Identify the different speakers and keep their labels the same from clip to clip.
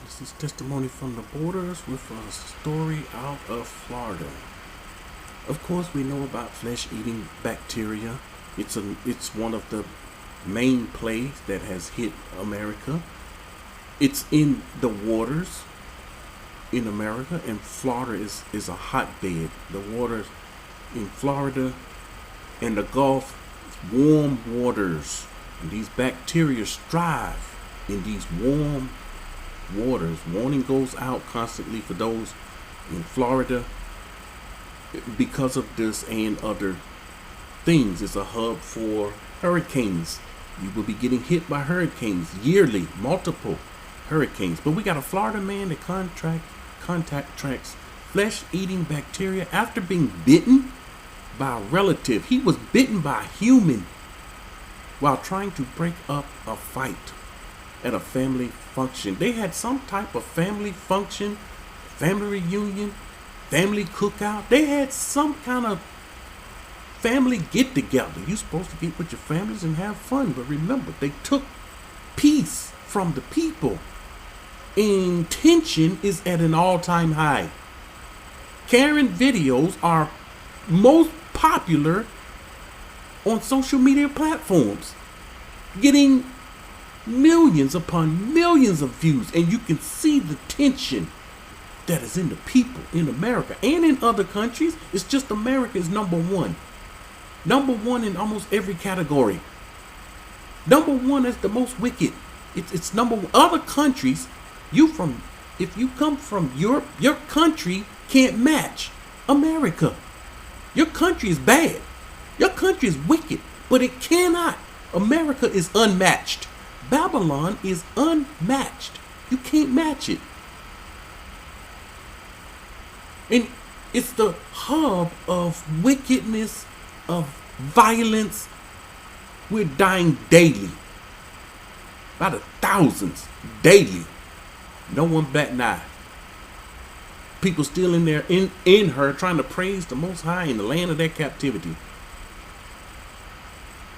Speaker 1: This is testimony from the borders with a story out of Florida. Of course, we know about flesh-eating bacteria. It's one of the main plagues that has hit America. It's in the waters in America, and Florida is a hotbed. The waters in Florida and the Gulf, warm waters, and these bacteria strive in these warm waters. Warning goes out constantly for those in Florida because of this and other things. It's a hub for hurricanes. You will be getting hit by hurricanes yearly, multiple hurricanes. But we got a Florida man that contact tracks flesh-eating bacteria after being bitten by a relative. He was bitten by a human while trying to break up a fight at a family function. They had some type of family function, family reunion, family cookout. They had some kind of family get together. You're supposed to get with your families and have fun, but remember, they took peace from the people. And tension is at an all-time high. Karen videos are most popular on social media platforms, getting millions upon millions of views, and you can see the tension that is in the people in America and in other countries. It's just America is number one in almost every category. Number one is the most wicked. It's number one. Other countries, if you come from Europe, your country can't match America. Your country is bad. Your country is wicked, but it cannot. America is unmatched. Babylon is unmatched. You can't match it. And it's the hub of wickedness, of violence. We're dying daily. By the thousands daily. No one bat an eye. People still in there in her trying to praise the Most High in the land of their captivity.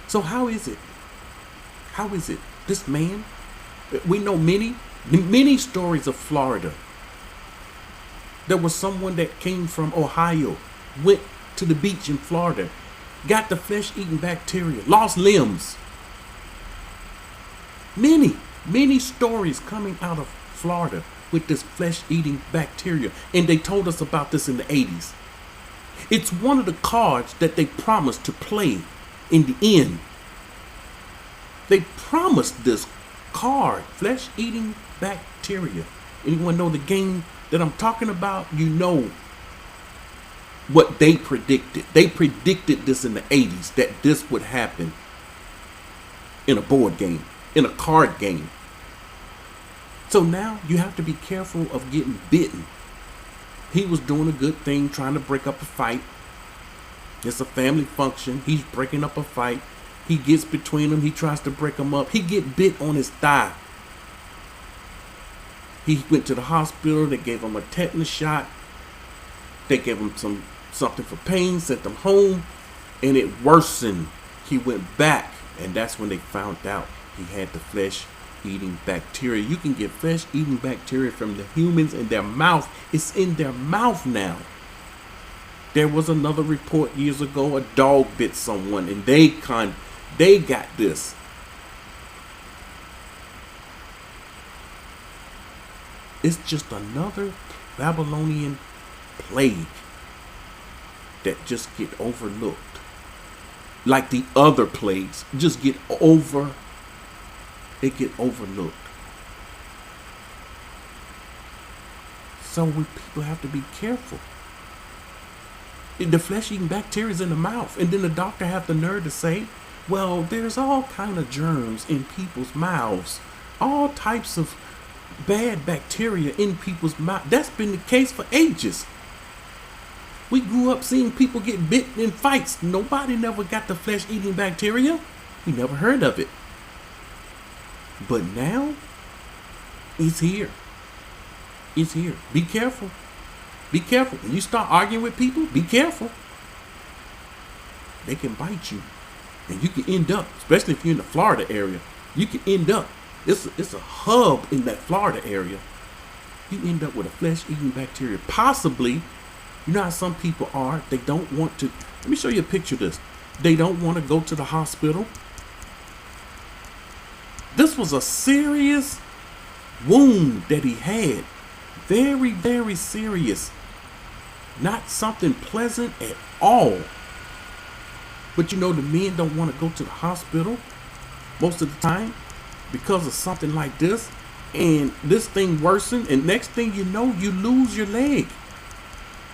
Speaker 1: So how is it? How is it? This man, we know many stories of Florida. There was someone that came from Ohio, went to the beach in Florida, got the flesh-eating bacteria, lost limbs. Many stories coming out of Florida with this flesh-eating bacteria. And they told us about this in the 80s. It's one of the cards that they promised to play in the end. They promised this card, flesh-eating bacteria. Anyone know the game that I'm talking about? You know what they predicted. They predicted this in the 80s, that this would happen in a board game, in a card game. So now you have to be careful of getting bitten. He was doing a good thing, trying to break up a fight. It's a family function. He's breaking up a fight. He gets between them. He tries to break them up. He get bit on his thigh. He went to the hospital. They gave him a tetanus shot. They gave him something for pain, sent him home, and it worsened. He went back, and that's when they found out he had the flesh-eating bacteria. You can get flesh-eating bacteria from the humans in their mouth. It's in their mouth now. There was another report years ago. A dog bit someone, and they got this. It's just another Babylonian plague that just get overlooked. Like the other plagues, they get overlooked. So people have to be careful. The flesh-eating bacteria is in the mouth, and then the doctor have the nerve to say, well, there's all kind of germs in people's mouths, all types of bad bacteria in people's mouth. That's been the case for ages. We grew up seeing people get bitten in fights. Nobody never got the flesh-eating bacteria. We never heard of it. But now, it's here. It's here. Be careful. Be careful. When you start arguing with people, be careful. They can bite you. And you can end up, especially if you're in the Florida area, you can end up, it's a hub in that Florida area. You end up with a flesh-eating bacteria. Possibly, you know how some people are, they don't want to. Let me show you a picture of this. They don't want to go to the hospital. This was a serious wound that he had. Very, very serious. Not something pleasant at all. But you know, the men don't want to go to the hospital most of the time because of something like this. And this thing worsened, and next thing you know, you lose your leg.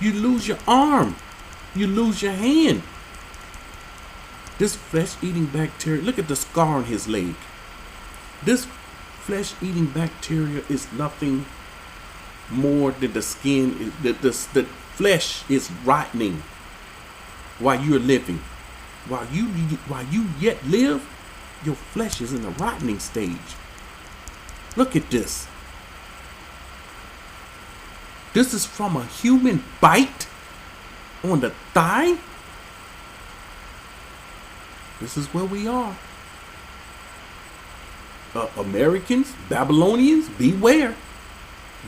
Speaker 1: You lose your arm. You lose your hand. This flesh-eating bacteria, look at the scar on his leg. This flesh-eating bacteria is nothing more than the skin. The flesh is rotting while you're living. While you yet live, your flesh is in the rotting stage. Look at this. This is from a human bite on the thigh. This is where we are. Americans, Babylonians, beware.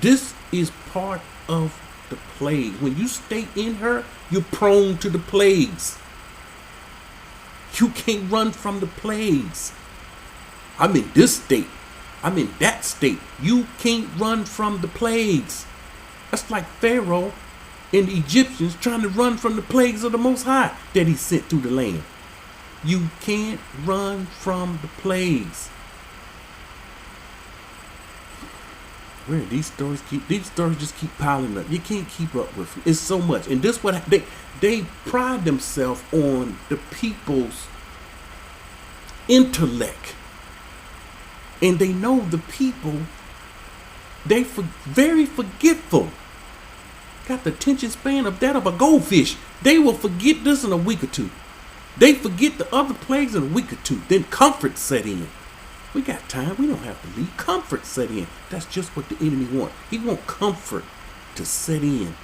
Speaker 1: This is part of the plague. When you stay in her, you're prone to the plagues. You can't run from the plagues. I'm in this state. I'm in that state. You can't run from the plagues. That's like Pharaoh and the Egyptians trying to run from the plagues of the Most High that he sent through the land. You can't run from the plagues. Where these stories just keep piling up. You can't keep up with it. It's so much. And this what they pride themselves on the people's intellect. And they know the people, very forgetful. Got the attention span of that of a goldfish. They will forget this in a week or two. They forget the other plagues in a week or two. Then comfort set in. We got time. We don't have to leave. Comfort set in. That's just what the enemy wants. He wants comfort to set in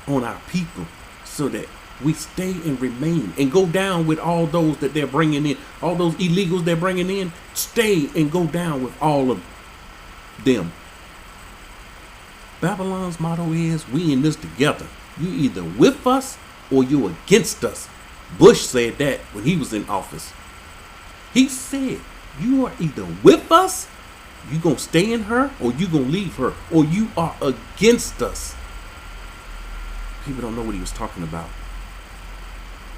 Speaker 1: on our people so that we stay and remain and go down with all those that they're bringing in. All those illegals they're bringing in. Stay and go down with all of them. Babylon's motto is, we in this together. You either with us or you against us. Bush said that when he was in office. He said, you are either with us, you gonna stay in her, or you gonna leave her, or you are against us. People don't know what he was talking about.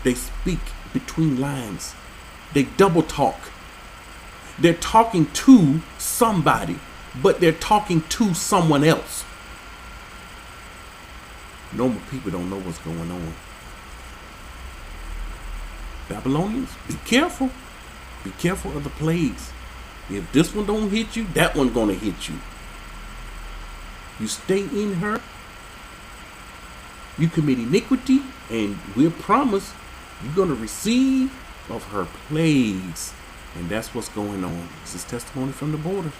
Speaker 1: They speak between lines. They double talk. They're talking to somebody, but they're talking to someone else. Normal people don't know what's going on. Babylonians, be careful. Be careful of the plagues. If this one don't hit you, that one gonna hit you. You stay in her, you commit iniquity, and we're promised you're gonna receive of her plagues. And that's what's going on. This is testimony from the borders.